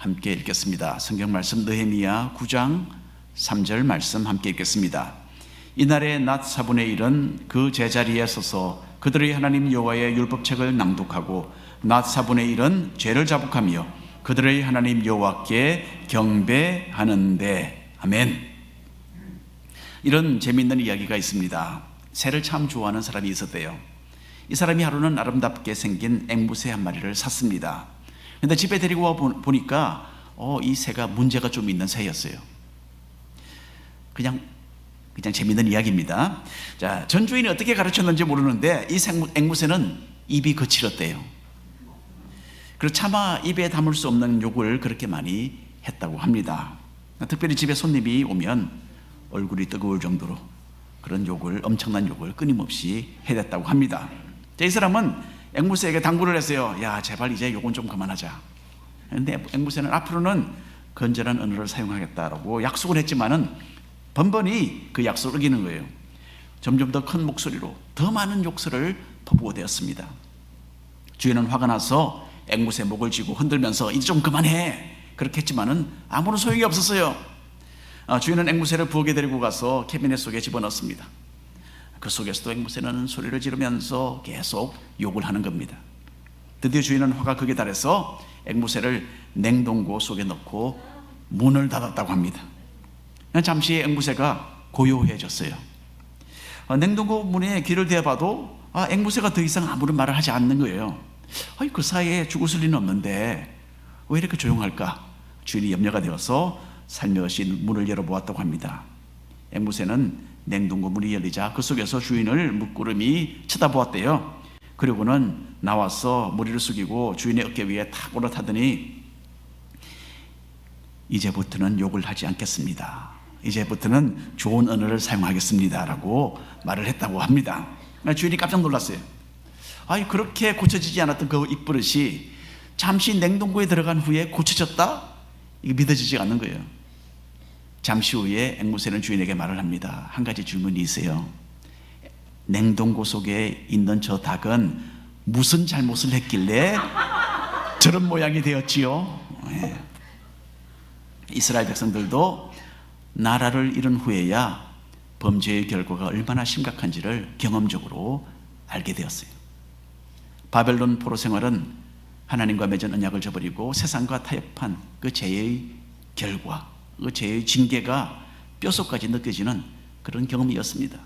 함께 읽겠습니다. 성경 말씀 느헤미야 9장 3절 말씀 함께 읽겠습니다. 이날에 낮 4분의 1은 그 제자리에 서서 그들의 하나님 여호와의 율법책을 낭독하고 낮 4분의 1은 죄를 자복하며 그들의 하나님 여호와께 경배하는데. 아멘. 이런 재미있는 이야기가 있습니다. 새를 참 좋아하는 사람이 있었대요. 이 사람이 하루는 아름답게 생긴 앵무새 한 마리를 샀습니다. 그런데 집에 데리고 와 보니까 이 새가 문제가 좀 있는 새였어요. 그냥 재미있는 이야기입니다. 자, 전 주인이 어떻게 가르쳤는지 모르는데 이 앵무새는 입이 거칠었대요. 그래서 차마 입에 담을 수 없는 욕을 그렇게 많이 했다고 합니다. 특별히 집에 손님이 오면 얼굴이 뜨거울 정도로 그런 욕을, 엄청난 욕을 끊임없이 해댔다고 합니다. 자, 이 사람은 앵무새에게 당부를 했어요. 야, 제발 이제 욕은 좀 그만하자. 그런데 앵무새는 앞으로는 건전한 언어를 사용하겠다라고 약속을 했지만은 번번이 그 약속을 어기는 거예요. 점점 더 큰 목소리로 더 많은 욕설을 퍼부어 대었습니다. 주인은 화가 나서 앵무새 목을 쥐고 흔들면서 이제 좀 그만해 그렇게 했지만은 아무런 소용이 없었어요. 주인은 앵무새를 부엌에 데리고 가서 캐비넷 속에 집어넣습니다. 그 속에서도 앵무새는 소리를 지르면서 계속 욕을 하는 겁니다. 드디어 주인은 화가 극에 달해서 앵무새를 냉동고 속에 넣고 문을 닫았다고 합니다. 잠시 앵무새가 고요해졌어요. 냉동고 문에 귀를 대봐도 앵무새가 더 이상 아무런 말을 하지 않는 거예요. 그 사이에 죽을 리는 없는데 왜 이렇게 조용할까? 주인이 염려가 되어서 살며시 문을 열어보았다고 합니다. 앵무새는 냉동고 문이 열리자 그 속에서 주인을 물끄러미 쳐다보았대요. 그리고는 나와서 머리를 숙이고 주인의 어깨 위에 탁 올라타더니 이제부터는 욕을 하지 않겠습니다. 이제부터는 좋은 언어를 사용하겠습니다 라고 말을 했다고 합니다. 주인이 깜짝 놀랐어요. 그렇게 고쳐지지 않았던 그 입버릇이 잠시 냉동고에 들어간 후에 고쳐졌다? 이게 믿어지지 않는 거예요. 잠시 후에 앵무새는 주인에게 말을 합니다. 한 가지 질문이 있어요. 냉동고 속에 있는 저 닭은 무슨 잘못을 했길래 저런 모양이 되었지요? 이스라엘 백성들도 나라를 잃은 후에야 범죄의 결과가 얼마나 심각한지를 경험적으로 알게 되었어요. 바벨론 포로 생활은 하나님과 맺은 언약을 저버리고 세상과 타협한 그 죄의 결과, 그 죄의 징계가 뼛속까지 느껴지는 그런 경험이었습니다.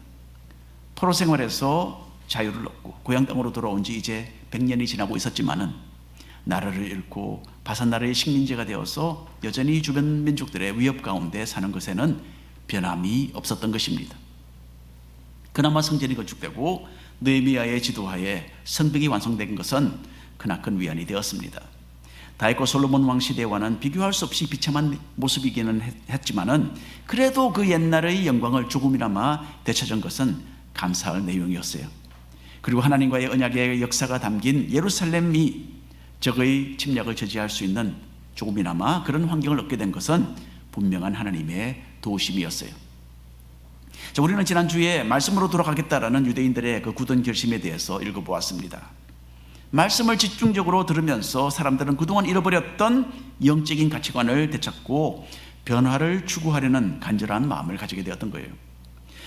포로 생활에서 자유를 얻고 고향 땅으로 돌아온 지 이제 100년이 지나고 있었지만은 나라를 잃고 바산 나라의 식민지가 되어서 여전히 주변 민족들의 위협 가운데 사는 것에는 변함이 없었던 것입니다. 그나마 성전이 건축되고 느헤미야의 지도하에 성벽이 완성된 것은 크나큰 위안이 되었습니다. 다윗과 솔로몬 왕 시대와는 비교할 수 없이 비참한 모습이기는 했지만은 그래도 그 옛날의 영광을 조금이나마 되찾은 것은 감사할 내용이었어요. 그리고 하나님과의 언약의 역사가 담긴 예루살렘이 적의 침략을 저지할 수 있는 조금이나마 그런 환경을 얻게 된 것은 분명한 하나님의 도우심이었어요. 자, 우리는 지난주에 말씀으로 돌아가겠다라는 유대인들의 그 굳은 결심에 대해서 읽어보았습니다. 말씀을 집중적으로 들으면서 사람들은 그동안 잃어버렸던 영적인 가치관을 되찾고 변화를 추구하려는 간절한 마음을 가지게 되었던 거예요.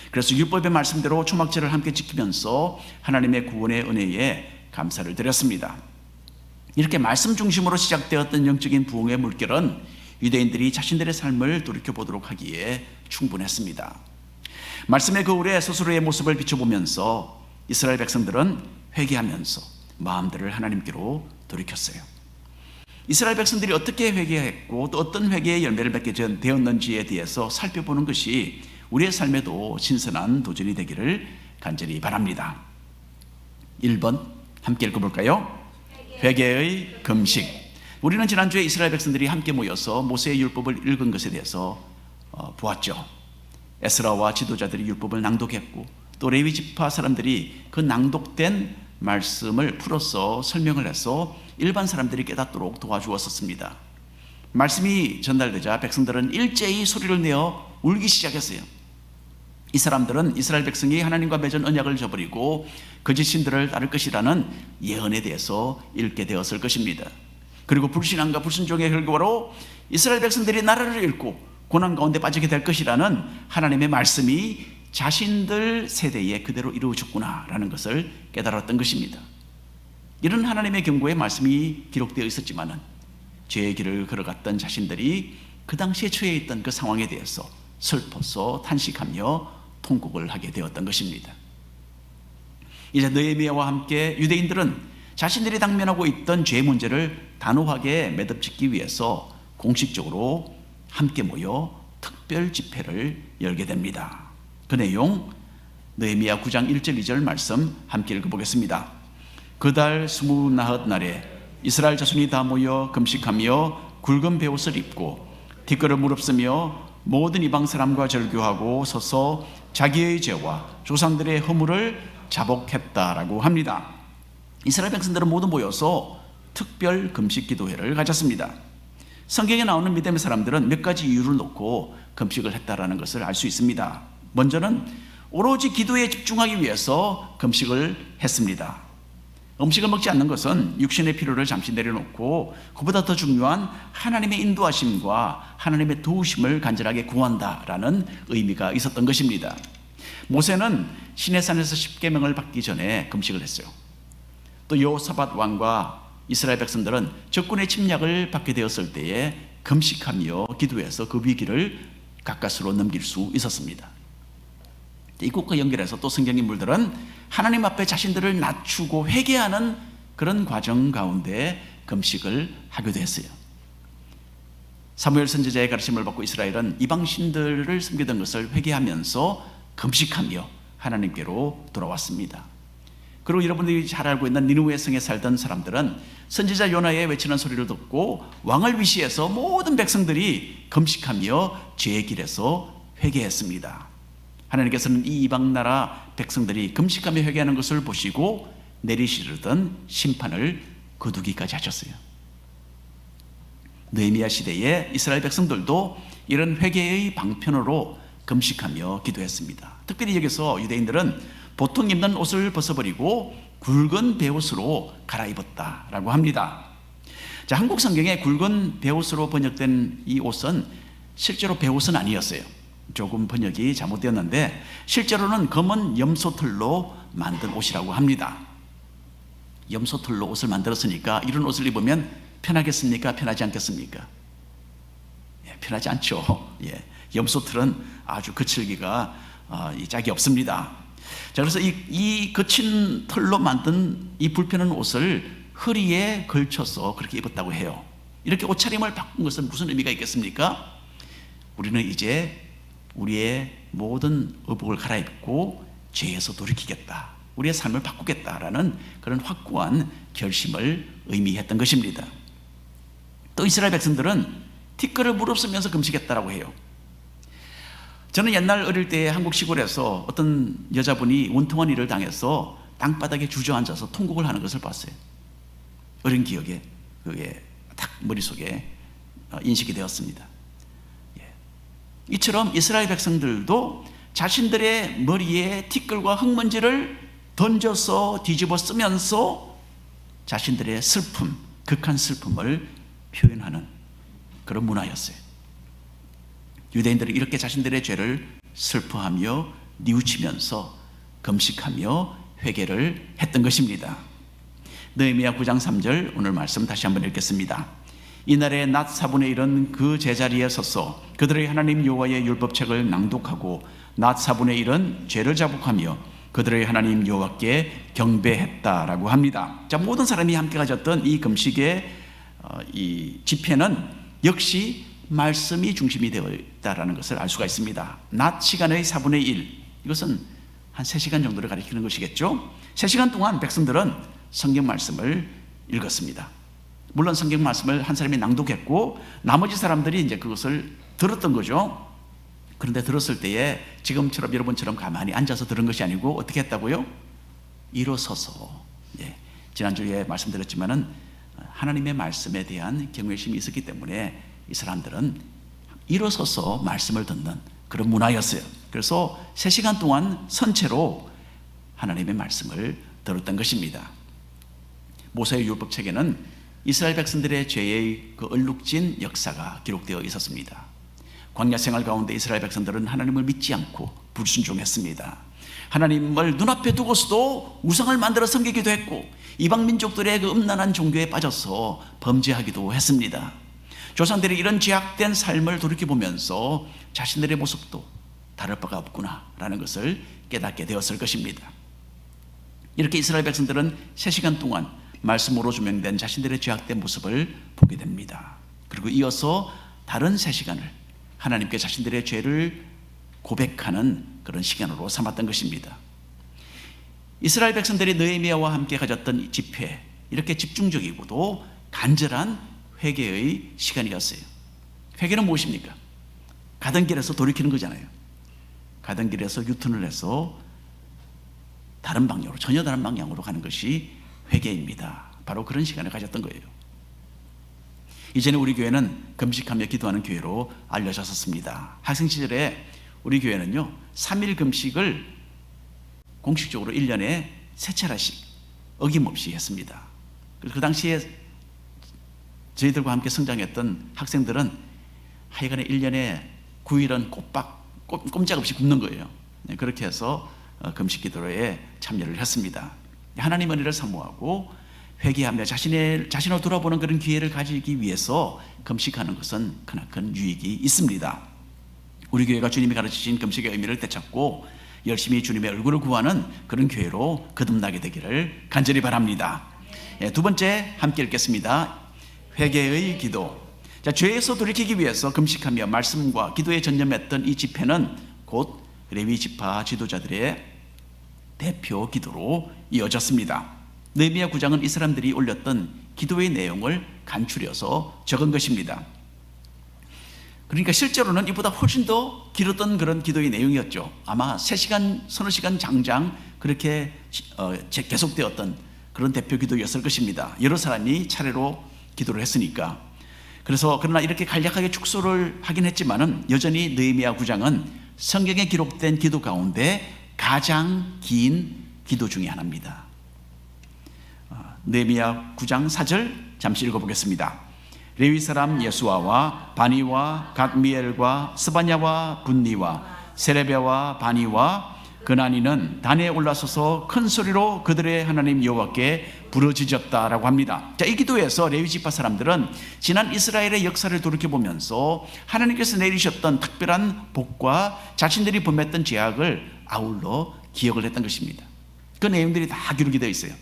그래서 율법의 말씀대로 초막절을 함께 지키면서 하나님의 구원의 은혜에 감사를 드렸습니다. 이렇게 말씀 중심으로 시작되었던 영적인 부흥의 물결은 유대인들이 자신들의 삶을 돌이켜보도록 하기에 충분했습니다. 말씀의 거울에 스스로의 모습을 비춰보면서 이스라엘 백성들은 회개하면서 마음들을 하나님께로 돌이켰어요. 이스라엘 백성들이 어떻게 회개했고 또 어떤 회개의 열매를 맺게 되었는지에 대해서 살펴보는 것이 우리의 삶에도 신선한 도전이 되기를 간절히 바랍니다. 1번 함께 읽어볼까요? 회개의 금식. 우리는 지난주에 이스라엘 백성들이 함께 모여서 모세의 율법을 읽은 것에 대해서 보았죠. 에스라와 지도자들이 율법을 낭독했고 또 레위 지파 사람들이 그 낭독된 말씀을 풀어서 설명을 해서 일반 사람들이 깨닫도록 도와주었습니다. 말씀이 전달되자 백성들은 일제히 소리를 내어 울기 시작했어요. 이 사람들은 이스라엘 백성이 하나님과 맺은 언약을 저버리고 거짓 신들을 따를 것이라는 예언에 대해서 읽게 되었을 것입니다. 그리고 불신앙과 불순종의 결과로 이스라엘 백성들이 나라를 잃고 고난 가운데 빠지게 될 것이라는 하나님의 말씀이 자신들 세대에 그대로 이루어졌구나라는 것을 깨달았던 것입니다. 이런 하나님의 경고의 말씀이 기록되어 있었지만은 죄의 길을 걸어갔던 자신들이 그 당시에 처해 있던 그 상황에 대해서 슬퍼서 탄식하며 통곡을 하게 되었던 것입니다. 이제 느헤미야와 함께 유대인들은 자신들이 당면하고 있던 죄 문제를 단호하게 매듭짓기 위해서 공식적으로 함께 모여 특별 집회를 열게 됩니다. 그 내용 느헤미야 9장 1절 2절 말씀 함께 읽어보겠습니다. 그달 29날에 이스라엘 자손이 다 모여 금식하며 굵은 베옷을 입고 뒷걸을 무릅쓰며 모든 이방 사람과 절교하고 서서 자기의 죄와 조상들의 허물을 자복했다라고 합니다. 이스라엘 백성들은 모두 모여서 특별 금식 기도회를 가졌습니다. 성경에 나오는 믿음의 사람들은 몇 가지 이유를 놓고 금식을 했다라는 것을 알 수 있습니다. 먼저는 오로지 기도에 집중하기 위해서 금식을 했습니다. 음식을 먹지 않는 것은 육신의 필요를 잠시 내려놓고 그보다 더 중요한 하나님의 인도하심과 하나님의 도우심을 간절하게 구한다라는 의미가 있었던 것입니다. 모세는 시내산에서 십계명을 받기 전에 금식을 했어요. 또 여호사밧 왕과 이스라엘 백성들은 적군의 침략을 받게 되었을 때에 금식하며 기도해서 그 위기를 가까스로 넘길 수 있었습니다. 이것과 연결해서 또 성경 인물들은 하나님 앞에 자신들을 낮추고 회개하는 그런 과정 가운데 금식을 하기도 했어요. 사무엘 선지자의 가르침을 받고 이스라엘은 이방신들을 섬기던 것을 회개하면서 금식하며 하나님께로 돌아왔습니다. 그리고 여러분들이 잘 알고 있는 니느웨 성에 살던 사람들은 선지자 요나의 외치는 소리를 듣고 왕을 위시해서 모든 백성들이 금식하며 죄의 길에서 회개했습니다. 하나님께서는 이 이방 나라 백성들이 금식하며 회개하는 것을 보시고 내리시려던 심판을 거두기까지 하셨어요. 느헤미야 시대에 이스라엘 백성들도 이런 회개의 방편으로 금식하며 기도했습니다. 특별히 여기서 유대인들은 보통 입는 옷을 벗어버리고 굵은 베옷으로 갈아입었다라고 합니다. 자, 한국 성경에 굵은 베옷으로 번역된 이 옷은 실제로 베옷은 아니었어요. 조금 번역이 잘못되었는데 실제로는 검은 염소털로 만든 옷이라고 합니다. 염소털로 옷을 만들었으니까 이런 옷을 입으면 편하겠습니까? 편하지 않겠습니까? 편하지 않죠. 염소털은 아주 거칠기가 짝이 없습니다. 자, 그래서 이 거친 털로 만든 이 불편한 옷을 허리에 걸쳐서 그렇게 입었다고 해요. 이렇게 옷차림을 바꾼 것은 무슨 의미가 있겠습니까? 우리는 이제 우리의 모든 의복을 갈아입고 죄에서 돌이키겠다, 우리의 삶을 바꾸겠다라는 그런 확고한 결심을 의미했던 것입니다. 또 이스라엘 백성들은 티끌을 무릅쓰면서 금식했다라고 해요. 저는 옛날 어릴 때 한국 시골에서 어떤 여자분이 원통한 일을 당해서 땅바닥에 주저앉아서 통곡을 하는 것을 봤어요. 어린 기억에 그게 딱 머릿속에 인식이 되었습니다. 이처럼 이스라엘 백성들도 자신들의 머리에 티끌과 흙먼지를 던져서 뒤집어 쓰면서 자신들의 슬픔, 극한 슬픔을 표현하는 그런 문화였어요. 유대인들은 이렇게 자신들의 죄를 슬퍼하며 뉘우치면서 금식하며 회개를 했던 것입니다. 느헤미야 9장 3절 오늘 말씀 다시 한번 읽겠습니다. 이날에 낮 4분의 1은 그 제자리에 서서 그들의 하나님 여호와의 율법책을 낭독하고 낮 4분의 1은 죄를 자복하며 그들의 하나님 여호와께 경배했다라고 합니다. 자, 모든 사람이 함께 가졌던 이 금식의 이 집회는 역시 말씀이 중심이 되어 있다라는 것을 알 수가 있습니다. 낮 시간의 4분의 1, 이것은 한 3시간 정도를 가리키는 것이겠죠. 3시간 동안 백성들은 성경 말씀을 읽었습니다. 물론 성경 말씀을 한 사람이 낭독했고 나머지 사람들이 이제 그것을 들었던 거죠. 그런데 들었을 때에 지금처럼 여러분처럼 가만히 앉아서 들은 것이 아니고 어떻게 했다고요? 일어서서. 지난주에 말씀드렸지만은 하나님의 말씀에 대한 경외심이 있었기 때문에 이 사람들은 일어서서 말씀을 듣는 그런 문화였어요. 그래서 3시간 동안 선체로 하나님의 말씀을 들었던 것입니다. 모세의 율법책에는 이스라엘 백성들의 죄의 그 얼룩진 역사가 기록되어 있었습니다. 광야 생활 가운데 이스라엘 백성들은 하나님을 믿지 않고 불순종했습니다. 하나님을 눈앞에 두고서도 우상을 만들어 섬기기도 했고 이방 민족들의 그 음란한 종교에 빠져서 범죄하기도 했습니다. 조상들이 이런 죄악된 삶을 돌이켜보면서 자신들의 모습도 다를 바가 없구나라는 것을 깨닫게 되었을 것입니다. 이렇게 이스라엘 백성들은 3시간 동안 말씀으로 조명된 자신들의 죄악된 모습을 보게 됩니다. 그리고 이어서 다른 3시간을 하나님께 자신들의 죄를 고백하는 그런 시간으로 삼았던 것입니다. 이스라엘 백성들이 느헤미야와 함께 가졌던 이 집회, 이렇게 집중적이고도 간절한 회개의 시간이었어요. 회개는 무엇입니까? 가던 길에서 돌이키는 거잖아요. 가던 길에서 유턴을 해서 다른 방향으로, 전혀 다른 방향으로 가는 것이 회개입니다. 바로 그런 시간을 가졌던 거예요. 이전에 우리 교회는 금식하며 기도하는 교회로 알려졌었습니다. 학생 시절에 우리 교회는요 3일 금식을 공식적으로 1년에 3차례씩 어김없이 했습니다. 그 당시에 저희들과 함께 성장했던 학생들은 하여간에 1년에 9일은 꼼짝없이 굶는 거예요. 그렇게 해서 금식 기도에 참여를 했습니다. 하나님 은혜를 사모하고 회개하며 자신을 돌아보는 그런 기회를 가지기 위해서 금식하는 것은 크나큰 유익이 있습니다. 우리 교회가 주님이 가르치신 금식의 의미를 되찾고 열심히 주님의 얼굴을 구하는 그런 교회로 거듭나게 되기를 간절히 바랍니다. 두 번째 함께 읽겠습니다. 회개의 기도. 자, 죄에서 돌이키기 위해서 금식하며 말씀과 기도에 전념했던 이 집회는 곧 레위 지파 지도자들의 대표 기도로 이어졌습니다. 느헤미야 9장은 이 사람들이 올렸던 기도의 내용을 간추려서 적은 것입니다. 그러니까 실제로는 이보다 훨씬 더 길었던 그런 기도의 내용이었죠. 아마 3시간, 서너 시간 장장 그렇게 계속되었던 그런 대표 기도였을 것입니다. 여러 사람이 차례로 기도를 했으니까. 그러나 이렇게 간략하게 축소를 하긴 했지만은 여전히 느헤미야 9장은 성경에 기록된 기도 가운데 가장 긴 기도 중에 하나입니다. 느헤미야 9장 4절 잠시 읽어보겠습니다. 레위 사람 예수아와 바니와 갓미엘과 스바냐와 분니와 세레베와 바니와 그나니는 단에 올라서서 큰 소리로 그들의 하나님 여호와께 부르짖었다라고 합니다. 자, 이 기도에서 레위 지파 사람들은 지난 이스라엘의 역사를 돌이켜보면서 하나님께서 내리셨던 특별한 복과 자신들이 범했던 죄악을 아울러 기억을 했던 것입니다. 그 내용들이 다 기록이 되어 있어요.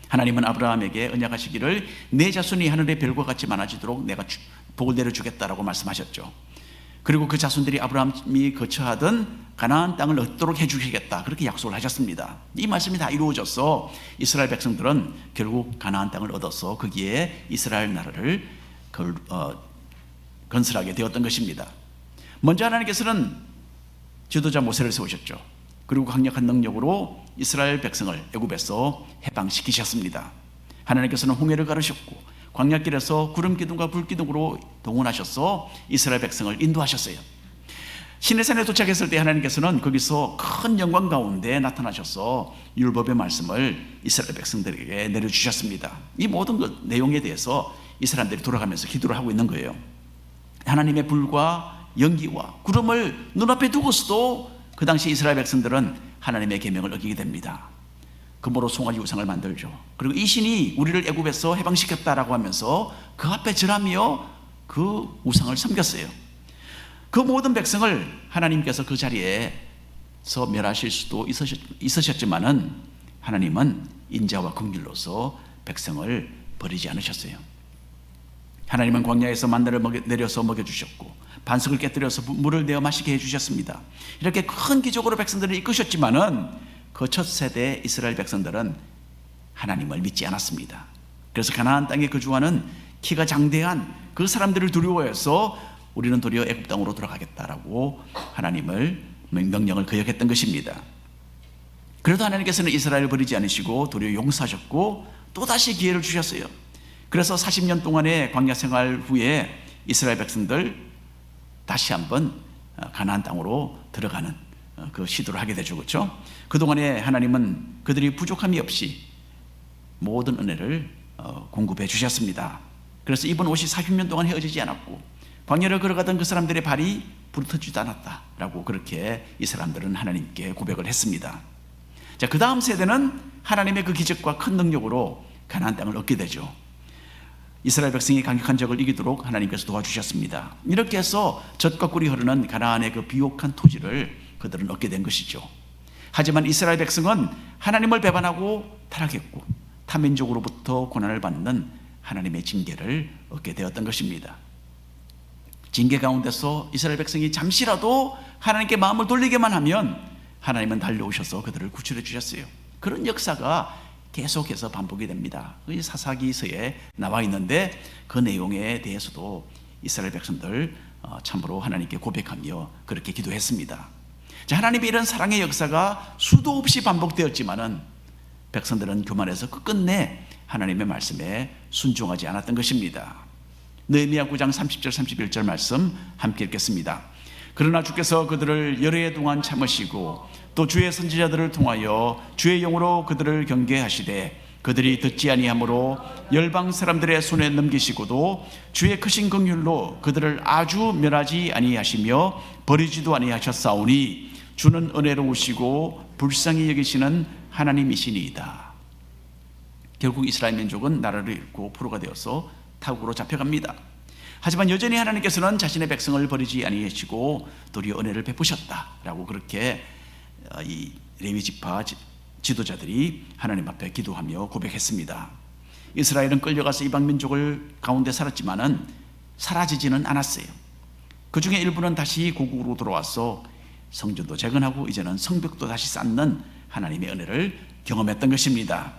하나님은 아브라함에게 언약하시기를 내 자손이 하늘의 별과 같이 많아지도록 내가 복을 내려주겠다라고 말씀하셨죠. 그리고 그 자손들이 아브라함이 거처하던 가나안 땅을 얻도록 해주시겠다, 그렇게 약속을 하셨습니다. 이 말씀이 다 이루어져서 이스라엘 백성들은 결국 가나안 땅을 얻어서 거기에 이스라엘 나라를 건설하게 되었던 것입니다. 먼저 하나님께서는 지도자 모세를 세우셨죠. 그리고 강력한 능력으로 이스라엘 백성을 애굽에서 해방시키셨습니다. 하나님께서는 홍해를 가르셨고 광야길에서 구름 기둥과 불 기둥으로 동원하셔서 이스라엘 백성을 인도하셨어요. 시내산에 도착했을 때 하나님께서는 거기서 큰 영광 가운데 나타나셔서 율법의 말씀을 이스라엘 백성들에게 내려주셨습니다. 이 모든 것 내용에 대해서 이 사람들이 돌아가면서 기도를 하고 있는 거예요. 하나님의 불과 연기와 구름을 눈앞에 두고서도 그 당시 이스라엘 백성들은 하나님의 계명을 어기게 됩니다. 금으로 송아지 우상을 만들죠. 그리고 이 신이 우리를 애굽에서 해방시켰다라고 하면서 그 앞에 절하며 그 우상을 섬겼어요. 그 모든 백성을 하나님께서 그 자리에서 멸하실 수도 있으셨지만은 하나님은 인자와 긍휼로서 백성을 버리지 않으셨어요. 하나님은 광야에서 만나를 내려서 먹여주셨고 반석을 깨뜨려서 물을 내어 마시게 해주셨습니다. 이렇게 큰 기적으로 백성들을 이끄셨지만은 그 첫 세대 이스라엘 백성들은 하나님을 믿지 않았습니다. 그래서 가나안 땅에 거주하는 키가 장대한 그 사람들을 두려워해서 우리는 도리어 애굽 땅으로 돌아가겠다라고 하나님을 명령을 거역했던 것입니다. 그래도 하나님께서는 이스라엘을 버리지 않으시고 도리어 용서하셨고 또다시 기회를 주셨어요. 그래서 40년 동안의 광야 생활 후에 이스라엘 백성들 다시 한번 가나안 땅으로 들어가는 그 시도를 하게 되죠. 그렇죠? 그동안에 하나님은 그들이 부족함이 없이 모든 은혜를 공급해 주셨습니다. 그래서 입은 옷이 40년 동안 헤어지지 않았고 광야를 걸어가던 그 사람들의 발이 부르터지도 않았다라고 그렇게 이 사람들은 하나님께 고백을 했습니다. 자, 그 다음 세대는 하나님의 그 기적과 큰 능력으로 가나안 땅을 얻게 되죠. 이스라엘 백성이 강력한 적을 이기도록 하나님께서 도와주셨습니다. 이렇게 해서 젖과 꿀이 흐르는 가나안의 그 비옥한 토지를 그들은 얻게 된 것이죠. 하지만 이스라엘 백성은 하나님을 배반하고 타락했고 타민족으로부터 고난을 받는 하나님의 징계를 얻게 되었던 것입니다. 징계 가운데서 이스라엘 백성이 잠시라도 하나님께 마음을 돌리게만 하면 하나님은 달려오셔서 그들을 구출해 주셨어요. 그런 역사가 계속해서 반복이 됩니다. 사사기서에 나와 있는데 그 내용에 대해서도 이스라엘 백성들 참으로 하나님께 고백하며 그렇게 기도했습니다. 자, 하나님의 이런 사랑의 역사가 수도 없이 반복되었지만은 백성들은 교만해서 끝끝내 하나님의 말씀에 순종하지 않았던 것입니다. 느헤미야 9장 30절 31절 말씀 함께 읽겠습니다. 그러나 주께서 그들을 여러 해 동안 참으시고 또 주의 선지자들을 통하여 주의 영으로 그들을 경계하시되 그들이 듣지 아니하므로 열방 사람들의 손에 넘기시고도 주의 크신 긍휼로 그들을 아주 멸하지 아니하시며 버리지도 아니하셨사오니 주는 은혜로우시고 불쌍히 여기시는 하나님이시니이다. 결국 이스라엘 민족은 나라를 잃고 포로가 되어서 타국으로 잡혀갑니다. 하지만 여전히 하나님께서는 자신의 백성을 버리지 아니하시고 도리어 은혜를 베푸셨다라고 그렇게 이 레위 지파 지도자들이 하나님 앞에 기도하며 고백했습니다. 이스라엘은 끌려가서 이방 민족을 가운데 살았지만은 사라지지는 않았어요. 그 중에 일부는 다시 고국으로 돌아와서 성전도 재건하고 이제는 성벽도 다시 쌓는 하나님의 은혜를 경험했던 것입니다.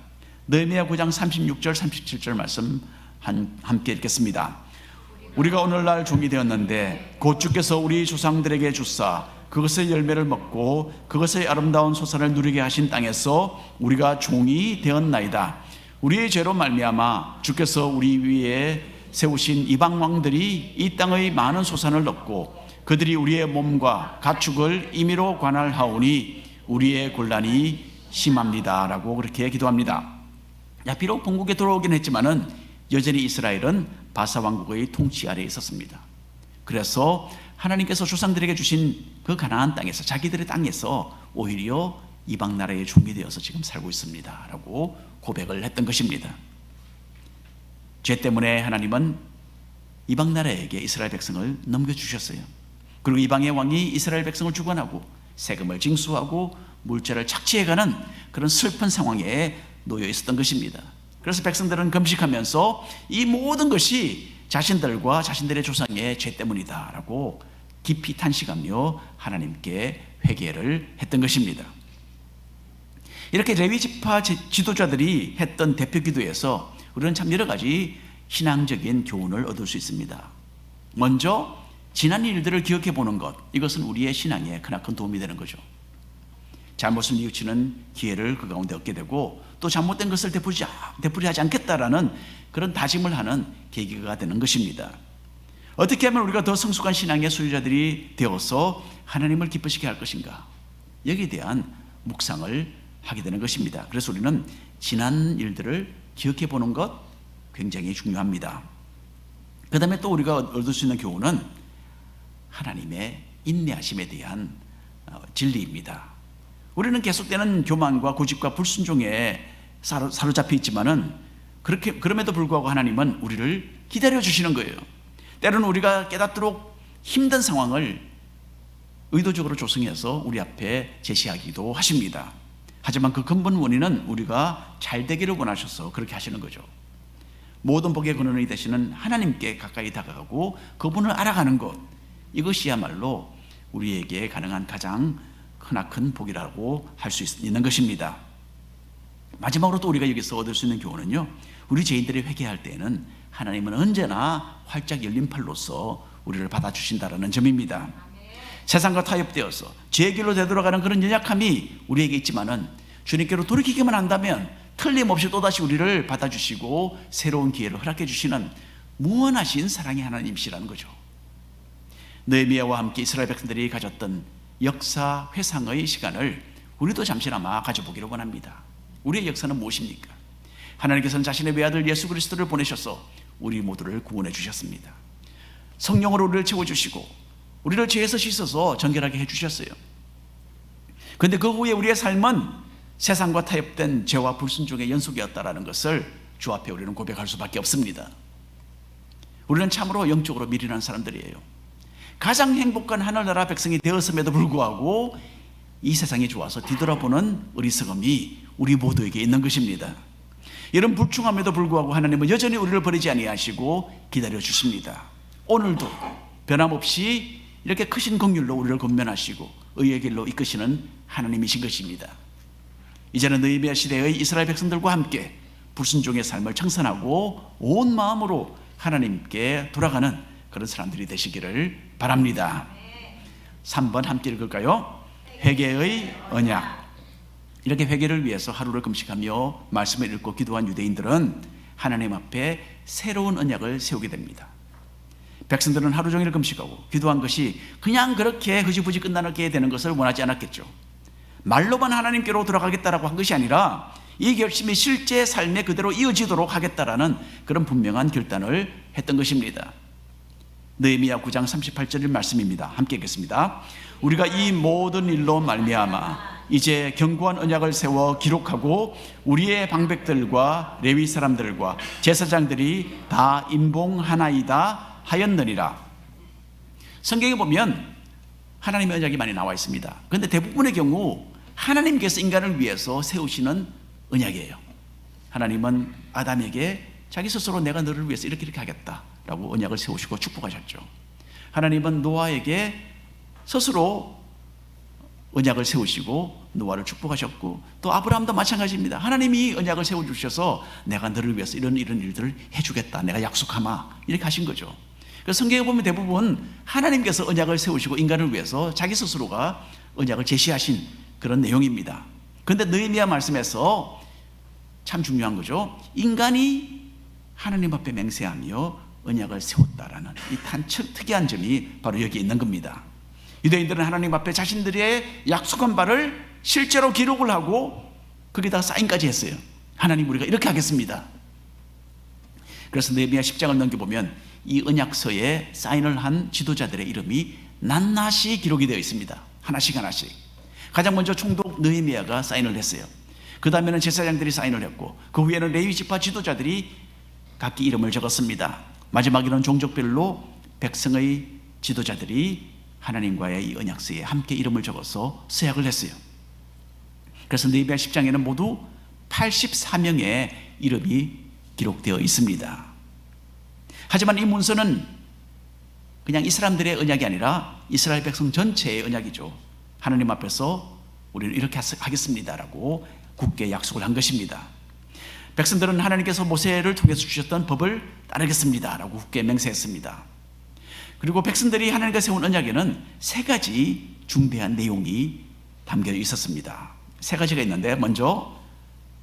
느헤미야 9장 36절 37절 말씀 함께 읽겠습니다. 우리가 오늘날 종이 되었는데 곧 주께서 우리 조상들에게 주사 그것의 열매를 먹고 그것의 아름다운 소산을 누리게 하신 땅에서 우리가 종이 되었나이다. 우리의 죄로 말미암아 주께서 우리 위에 세우신 이방 왕들이 이 땅의 많은 소산을 얻고 그들이 우리의 몸과 가축을 임의로 관할하오니 우리의 곤란이 심합니다 라고 그렇게 기도합니다. 비록 본국에 돌아오긴 했지만은 여전히 이스라엘은 바사 왕국의 통치 아래에 있었습니다. 그래서 하나님께서 조상들에게 주신 그 가나안 땅에서 자기들의 땅에서 오히려 이방 나라의 종이 되어서 지금 살고 있습니다 라고 고백을 했던 것입니다. 죄 때문에 하나님은 이방 나라에게 이스라엘 백성을 넘겨주셨어요. 그리고 이방의 왕이 이스라엘 백성을 주관하고 세금을 징수하고 물자를 착취해가는 그런 슬픈 상황에 놓여 있었던 것입니다. 그래서 백성들은 금식하면서 이 모든 것이 자신들과 자신들의 조상의 죄 때문이다라고 깊이 탄식하며 하나님께 회개를 했던 것입니다. 이렇게 레위 지파 지도자들이 했던 대표 기도에서 우리는 참 여러 가지 신앙적인 교훈을 얻을 수 있습니다. 먼저 지난 일들을 기억해 보는 것, 이것은 우리의 신앙에 크나큰 도움이 되는 거죠. 잘못을 뉘우치는 기회를 그 가운데 얻게 되고 또 잘못된 것을 되풀이하지 않겠다라는 그런 다짐을 하는 계기가 되는 것입니다. 어떻게 하면 우리가 더 성숙한 신앙의 소유자들이 되어서 하나님을 기쁘시게 할 것인가, 여기에 대한 묵상을 하게 되는 것입니다. 그래서 우리는 지난 일들을 기억해 보는 것 굉장히 중요합니다. 그 다음에 또 우리가 얻을 수 있는 교훈은 하나님의 인내하심에 대한 진리입니다. 우리는 계속되는 교만과 고집과 불순종에 사로잡혀 있지만은 그럼에도 불구하고 하나님은 우리를 기다려 주시는 거예요. 때로는 우리가 깨닫도록 힘든 상황을 의도적으로 조성해서 우리 앞에 제시하기도 하십니다. 하지만 그 근본 원인은 우리가 잘 되기를 원하셔서 그렇게 하시는 거죠. 모든 복의 근원이 되시는 하나님께 가까이 다가가고 그분을 알아가는 것, 이것이야말로 우리에게 가능한 가장 크나큰 복이라고 할 수 있는 것입니다. 마지막으로 또 우리가 여기서 얻을 수 있는 교훈은요, 우리 죄인들이 회개할 때에는 하나님은 언제나 활짝 열린 팔로서 우리를 받아주신다는 점입니다. 세상과 타협되어서 죄의 길로 되돌아가는 그런 연약함이 우리에게 있지만은 주님께로 돌이키기만 한다면 틀림없이 또다시 우리를 받아주시고 새로운 기회를 허락해 주시는 무한하신 사랑의 하나님이시라는 거죠. 느헤미야와 함께 이스라엘 백성들이 가졌던 역사 회상의 시간을 우리도 잠시나마 가져보기를 원합니다. 우리의 역사는 무엇입니까? 하나님께서는 자신의 외아들 예수 그리스도를 보내셔서 우리 모두를 구원해 주셨습니다. 성령으로 우리를 채워주시고 우리를 죄에서 씻어서 정결하게 해주셨어요. 그런데 그 후에 우리의 삶은 세상과 타협된 죄와 불순종의 연속이었다는 것을 주 앞에 우리는 고백할 수밖에 없습니다. 우리는 참으로 영적으로 미련한 사람들이에요. 가장 행복한 하늘나라 백성이 되었음에도 불구하고 이 세상이 좋아서 뒤돌아보는 어리석음이 우리 모두에게 있는 것입니다. 이런 불충함에도 불구하고 하나님은 여전히 우리를 버리지 아니하시고 기다려 주십니다. 오늘도 변함없이 이렇게 크신 긍휼로 우리를 권면하시고 의의 길로 이끄시는 하나님이신 것입니다. 이제는 느헤미야 시대의 이스라엘 백성들과 함께 불순종의 삶을 청산하고 온 마음으로 하나님께 돌아가는 그런 사람들이 되시기를 바랍니다. 3번 함께 읽을까요? 회개의 언약. 이렇게 회개를 위해서 하루를 금식하며 말씀을 읽고 기도한 유대인들은 하나님 앞에 새로운 언약을 세우게 됩니다. 백성들은 하루 종일 금식하고 기도한 것이 그냥 그렇게 흐지부지 끝나게 되는 것을 원하지 않았겠죠. 말로만 하나님께로 돌아가겠다라고 한 것이 아니라 이 결심이 실제 삶에 그대로 이어지도록 하겠다라는 그런 분명한 결단을 했던 것입니다. 느헤미야 9장 38절 말씀입니다. 함께 읽겠습니다. 우리가 이 모든 일로 말미암아 이제 견고한 언약을 세워 기록하고 우리의 방백들과 레위 사람들과 제사장들이 다 임봉하나이다 하였느니라. 성경에 보면 하나님의 언약이 많이 나와 있습니다. 그런데 대부분의 경우 하나님께서 인간을 위해서 세우시는 언약이에요. 하나님은 아담에게 자기 스스로 내가 너를 위해서 이렇게 하겠다라고 언약을 세우시고 축복하셨죠. 하나님은 노아에게 스스로 언약을 세우시고 노아를 축복하셨고, 또 아브라함도 마찬가지입니다. 하나님이 언약을 세워주셔서 내가 너를 위해서 이런 일들을 해주겠다, 내가 약속하마, 이렇게 하신 거죠. 그래서 성경에 보면 대부분 하나님께서 언약을 세우시고 인간을 위해서 자기 스스로가 언약을 제시하신 그런 내용입니다. 그런데 느헤미야 말씀에서 참 중요한 거죠. 인간이 하나님 앞에 맹세하며 언약을 세웠다라는 이 특이한 점이 바로 여기 있는 겁니다. 유대인들은 하나님 앞에 자신들의 약속한 바를 실제로 기록을 하고 거기다가 사인까지 했어요. 하나님, 우리가 이렇게 하겠습니다. 그래서 느헤미야 10장을 넘겨보면 이 언약서에 사인을 한 지도자들의 이름이 낱낱이 기록이 되어 있습니다. 하나씩 하나씩. 가장 먼저 총독 느헤미야가 사인을 했어요. 그 다음에는 제사장들이 사인을 했고, 그 후에는 레위 지파 지도자들이 각기 이름을 적었습니다. 마지막에는 종족별로 백성의 지도자들이 하나님과의 이 언약서에 함께 이름을 적어서 서약을 했어요. 그래서 느헤미야 10장에는 모두 84명의 이름이 기록되어 있습니다. 하지만 이 문서는 그냥 이 사람들의 언약이 아니라 이스라엘 백성 전체의 언약이죠. 하나님 앞에서 우리는 이렇게 하겠습니다라고 굳게 약속을 한 것입니다. 백성들은 하나님께서 모세를 통해서 주셨던 법을 따르겠습니다라고 굳게 맹세했습니다. 그리고 백성들이 하나님과 세운 언약에는 세 가지 중대한 내용이 담겨 있었습니다. 세 가지가 있는데, 먼저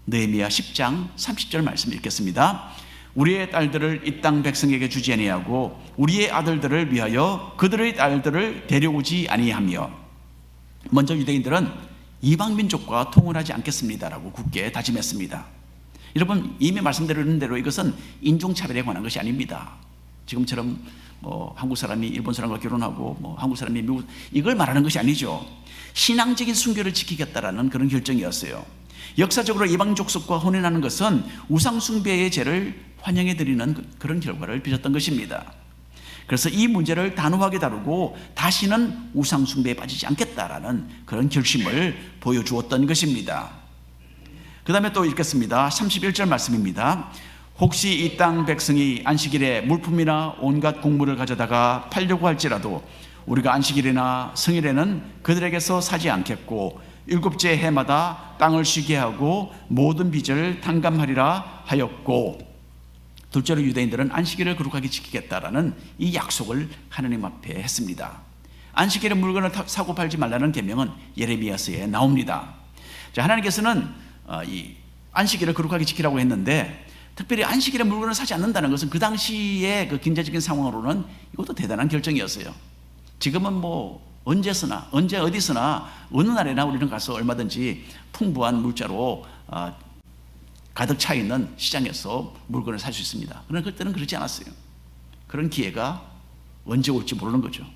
느헤미야 10장 30절 말씀 읽겠습니다. 우리의 딸들을 이 땅 백성에게 주지 아니하고 우리의 아들들을 위하여 그들의 딸들을 데려오지 아니하며. 먼저 유대인들은 이방 민족과 통혼하지 않겠습니다라고 굳게 다짐했습니다. 여러분, 이미 말씀드린 대로 이것은 인종차별에 관한 것이 아닙니다. 지금처럼 한국 사람이 일본 사람과 결혼하고 한국 사람이 미국, 이걸 말하는 것이 아니죠. 신앙적인 순결을 지키겠다라는 그런 결정이었어요. 역사적으로 이방 족속과 혼인하는 것은 우상 숭배의 죄를 환영해 드리는 그런 결과를 빚었던 것입니다. 그래서 이 문제를 단호하게 다루고 다시는 우상 숭배에 빠지지 않겠다라는 그런 결심을 보여주었던 것입니다. 그 다음에 또 읽겠습니다. 31절 말씀입니다. 혹시 이 땅 백성이 안식일에 물품이나 온갖 곡물을 가져다가 팔려고 할지라도 우리가 안식일이나 성일에는 그들에게서 사지 않겠고 일곱째 해마다 땅을 쉬게 하고 모든 빚을 탕감하리라 하였고, 둘째로 유대인들은 안식일을 거룩하게 지키겠다라는 이 약속을 하나님 앞에 했습니다. 안식일에 물건을 사고 팔지 말라는 계명은 예레미야서에 나옵니다. 자, 하나님께서는 이 안식일을 거룩하게 지키라고 했는데, 특별히 안식일에 물건을 사지 않는다는 것은 그 당시의 그 경제적인 상황으로는 이것도 대단한 결정이었어요. 지금은 언제서나, 언제 어디서나 어느 날에나 우리는 가서 얼마든지 풍부한 물자로 가득 차 있는 시장에서 물건을 살 수 있습니다. 그러나 그때는 그렇지 않았어요. 그런 기회가 언제 올지 모르는 거죠.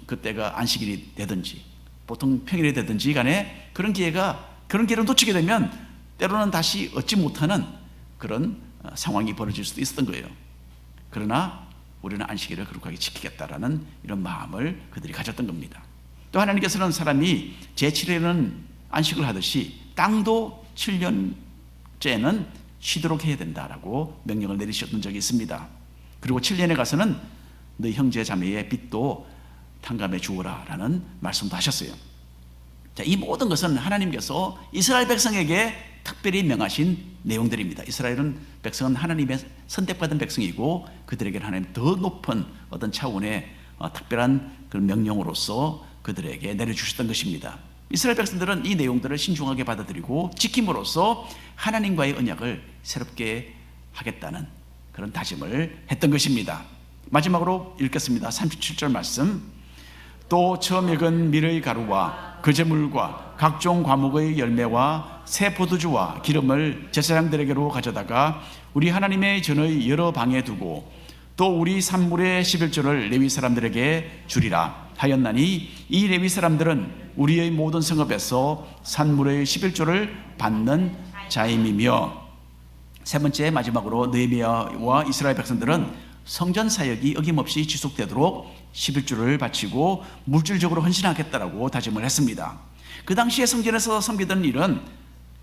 그때가 안식일이 되든지 보통 평일이 되든지 간에 그런 기회를 놓치게 되면 때로는 다시 얻지 못하는 그런 상황이 벌어질 수도 있었던 거예요. 그러나 우리는 안식일을 거룩하게 지키겠다라는 이런 마음을 그들이 가졌던 겁니다. 또 하나님께서는 사람이 제7일에는 안식을 하듯이 땅도 7년째는 쉬도록 해야 된다라고 명령을 내리셨던 적이 있습니다. 그리고 7년에 가서는 너희 형제 자매의 빚도 탕감해 주어라 라는 말씀도 하셨어요. 자, 이 모든 것은 하나님께서 이스라엘 백성에게 특별히 명하신 내용들입니다. 이스라엘은 백성은 하나님의 선택받은 백성이고 그들에게는 하나님 더 높은 어떤 차원의 특별한 그런 명령으로서 그들에게 내려주셨던 것입니다. 이스라엘 백성들은 이 내용들을 신중하게 받아들이고 지킴으로써 하나님과의 언약을 새롭게 하겠다는 그런 다짐을 했던 것입니다. 마지막으로 읽겠습니다. 37절 말씀. 또 처음 익은 밀의 가루와 그제물과 각종 과목의 열매와 새 포도주와 기름을 제사장들에게로 가져다가 우리 하나님의 전의 여러 방에 두고 또 우리 산물의 11조를 레위 사람들에게 주리라 하였나니 이 레위 사람들은 우리의 모든 성읍에서 산물의 11조를 받는 자임이며. 세 번째 마지막으로 느헤미야와 이스라엘 백성들은 성전 사역이 어김없이 지속되도록 11조를 바치고 물질적으로 헌신하겠다라고 다짐을 했습니다. 그 당시에 성전에서 섬기던 일은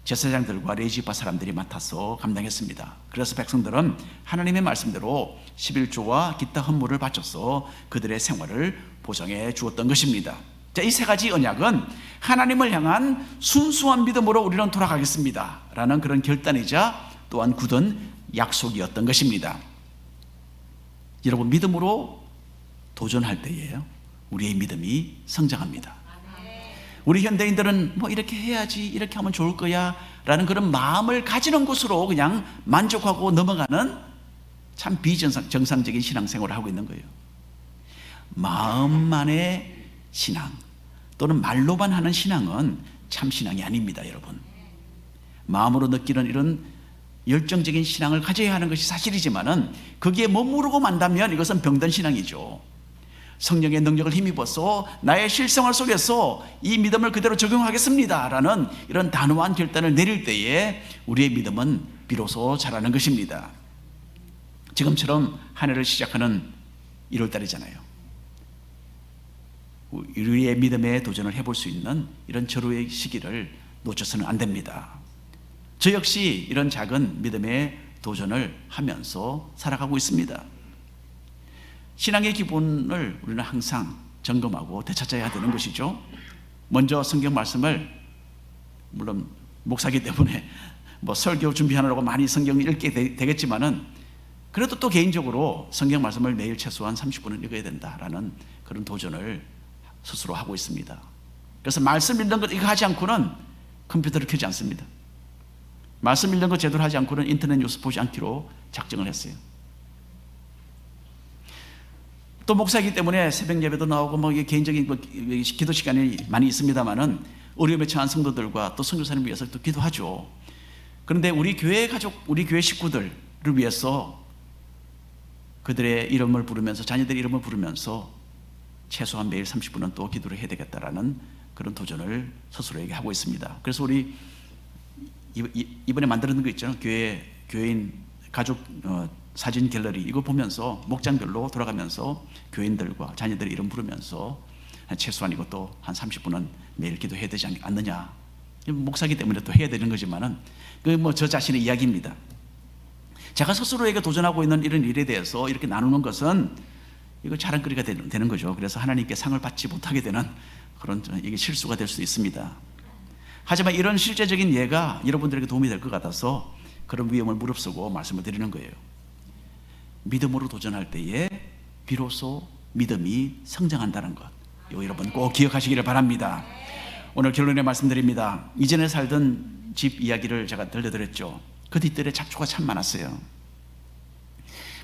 제사장들과 레위지파 사람들이 맡아서 감당했습니다. 그래서 백성들은 하나님의 말씀대로 11조와 기타 헌물을 바쳐서 그들의 생활을 보장해 주었던 것입니다. 자, 이 세 가지 언약은 하나님을 향한 순수한 믿음으로 우리는 돌아가겠습니다 라는 그런 결단이자 또한 굳은 약속이었던 것입니다. 여러분, 믿음으로 도전할 때에요, 우리의 믿음이 성장합니다. 우리 현대인들은 뭐 이렇게 해야지, 이렇게 하면 좋을 거야 라는 그런 마음을 가지는 것으로 그냥 만족하고 넘어가는 참 비정상적인 신앙생활을 하고 있는 거예요. 마음만의 신앙 또는 말로만 하는 신앙은 참 신앙이 아닙니다, 여러분. 마음으로 느끼는 이런 열정적인 신앙을 가져야 하는 것이 사실이지만은 거기에 머무르고 만다면 이것은 병든 신앙이죠. 성령의 능력을 힘입어서 나의 실생활 속에서 이 믿음을 그대로 적용하겠습니다 라는 이런 단호한 결단을 내릴 때에 우리의 믿음은 비로소 자라는 것입니다. 지금처럼 한 해를 시작하는 1월달이잖아요. 우리의 믿음에 도전을 해볼 수 있는 이런 절호의 시기를 놓쳐서는 안 됩니다. 저 역시 이런 작은 믿음의 도전을 하면서 살아가고 있습니다. 신앙의 기본을 우리는 항상 점검하고 되찾아야 되는 것이죠. 먼저 성경 말씀을, 물론 목사기 때문에 뭐 설교 준비하느라고 많이 성경을 읽게 되겠지만은 그래도 또 개인적으로 성경 말씀을 매일 최소한 30분은 읽어야 된다라는 그런 도전을 스스로 하고 있습니다. 그래서 말씀 읽는 것 이거 하지 않고는 컴퓨터를 켜지 않습니다. 말씀 읽는 거 제대로 하지 않고는 인터넷 뉴스 보지 않기로 작정을 했어요. 또 목사이기 때문에 새벽 예배도 나오고 뭐 개인적인 기도 시간이 많이 있습니다만은 어려움에 처한 성도들과 또 선교사님을 위해서 또 기도하죠. 그런데 우리 교회 가족, 우리 교회 식구들을 위해서 그들의 이름을 부르면서, 자녀들의 이름을 부르면서 최소한 매일 30분은 또 기도를 해야 되겠다라는 그런 도전을 스스로에게 하고 있습니다. 그래서 우리 이번에 만드는 거 있잖아요. 교회인 가족 사진 갤러리, 이거 보면서 목장별로 돌아가면서 교인들과 자녀들의 이름 부르면서 최소한 이것도 한 30분은 매일 기도해야 되지 않느냐. 목사기 때문에 또 해야 되는 거지만은 그 뭐 저 자신의 이야기입니다. 제가 스스로에게 도전하고 있는 이런 일에 대해서 이렇게 나누는 것은 이거 자랑거리가 되는 거죠. 그래서 하나님께 상을 받지 못하게 되는 그런 이게 실수가 될 수 있습니다. 하지만 이런 실제적인 예가 여러분들에게 도움이 될 것 같아서 그런 위험을 무릅쓰고 말씀을 드리는 거예요. 믿음으로 도전할 때에 비로소 믿음이 성장한다는 것, 이거 여러분 꼭 기억하시기를 바랍니다. 오늘 결론에 말씀드립니다. 이전에 살던 집 이야기를 제가 들려드렸죠. 그 뒷뜰에 잡초가 참 많았어요.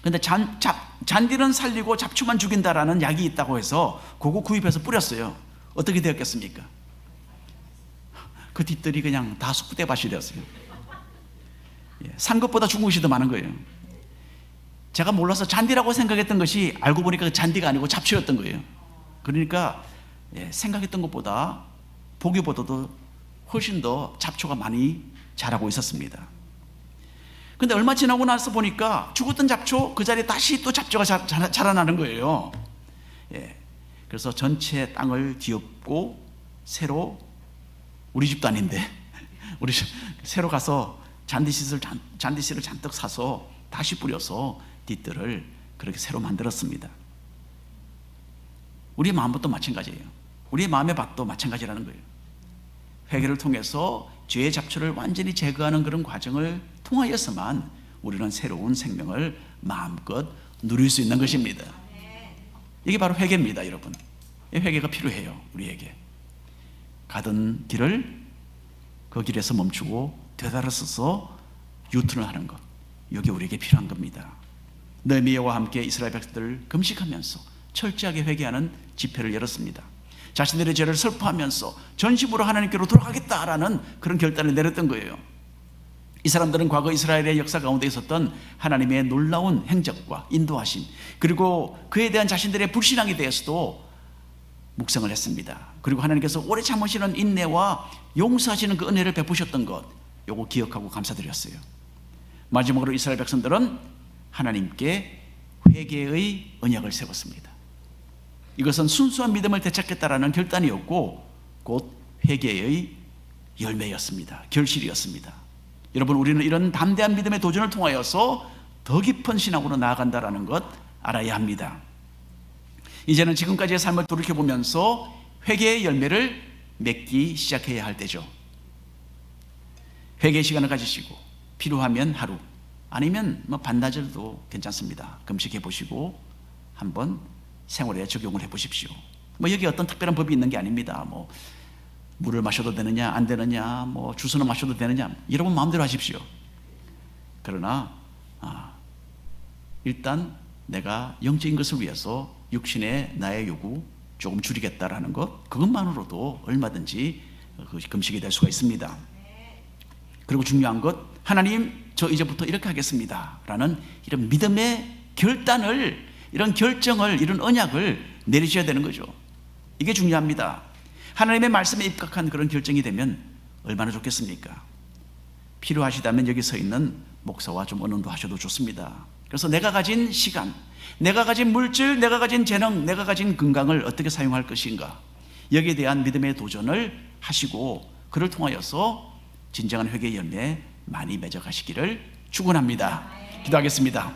그런데 잔디는 살리고 잡초만 죽인다라는 약이 있다고 해서 그거 구입해서 뿌렸어요. 어떻게 되었겠습니까? 그 뒷뜰이 그냥 다 쑥대밭이 되었어요. 산 것보다 죽은 것이 더 많은 거예요. 제가 몰라서 잔디라고 생각했던 것이 알고 보니까 그 잔디가 아니고 잡초였던 거예요. 그러니까 생각했던 것보다 보기보다도 훨씬 더 잡초가 많이 자라고 있었습니다. 근데 얼마 지나고 나서 보니까 죽었던 잡초 그 자리에 다시 또 잡초가 자라나는 거예요. 그래서 전체 땅을 뒤엎고 새로, 우리 집도 아닌데 우리 새로 가서 잔디씨를 잔뜩 사서 다시 뿌려서 뒷뜰을 그렇게 새로 만들었습니다. 우리의 마음도 마찬가지예요. 우리의 마음의 밭도 마찬가지라는 거예요. 회개를 통해서 죄의 잡초를 완전히 제거하는 그런 과정을 통하여서만 우리는 새로운 생명을 마음껏 누릴 수 있는 것입니다. 이게 바로 회개입니다, 여러분. 이 회개가 필요해요, 우리에게. 가던 길을 그 길에서 멈추고 되돌아서서 유턴을 하는 것, 이게 우리에게 필요한 겁니다. 느헤미야와 함께 이스라엘 백성들을 금식하면서 철저하게 회개하는 집회를 열었습니다. 자신들의 죄를 설포하면서 전심으로 하나님께로 돌아가겠다라는 그런 결단을 내렸던 거예요. 이 사람들은 과거 이스라엘의 역사 가운데 있었던 하나님의 놀라운 행적과 인도하심, 그리고 그에 대한 자신들의 불신앙에 대해서도 묵상을 했습니다. 그리고 하나님께서 오래 참으시는 인내와 용서하시는 그 은혜를 베푸셨던 것, 요거 기억하고 감사드렸어요. 마지막으로 이스라엘 백성들은 하나님께 회개의 언약을 세웠습니다. 이것은 순수한 믿음을 되찾겠다라는 결단이었고 곧 회개의 열매였습니다. 결실이었습니다. 여러분, 우리는 이런 담대한 믿음의 도전을 통하여서 더 깊은 신앙으로 나아간다는 것 알아야 합니다. 이제는 지금까지의 삶을 돌이켜보면서 회개의 열매를 맺기 시작해야 할 때죠. 회개의 시간을 가지시고 필요하면 하루, 아니면 반나절도 괜찮습니다. 금식해 보시고 한번 생활에 적용을 해 보십시오. 여기 어떤 특별한 법이 있는 게 아닙니다. 물을 마셔도 되느냐 안 되느냐, 주스는 마셔도 되느냐, 여러분 마음대로 하십시오. 그러나 일단 내가 영적인 것을 위해서 육신의 나의 요구 조금 줄이겠다라는 것, 그것만으로도 얼마든지 금식이 될 수가 있습니다. 그리고 중요한 것, 하나님 저 이제부터 이렇게 하겠습니다 라는 이런 믿음의 결단을, 이런 결정을, 이런 언약을 내리셔야 되는 거죠. 이게 중요합니다. 하나님의 말씀에 입각한 그런 결정이 되면 얼마나 좋겠습니까? 필요하시다면 여기 서 있는 목사와 좀 언언도 하셔도 좋습니다. 그래서 내가 가진 시간, 내가 가진 물질, 내가 가진 재능, 내가 가진 건강을 어떻게 사용할 것인가, 여기에 대한 믿음의 도전을 하시고 그를 통하여서 진정한 회개의 열매 많이 맺어가시기를 축원합니다. 기도하겠습니다.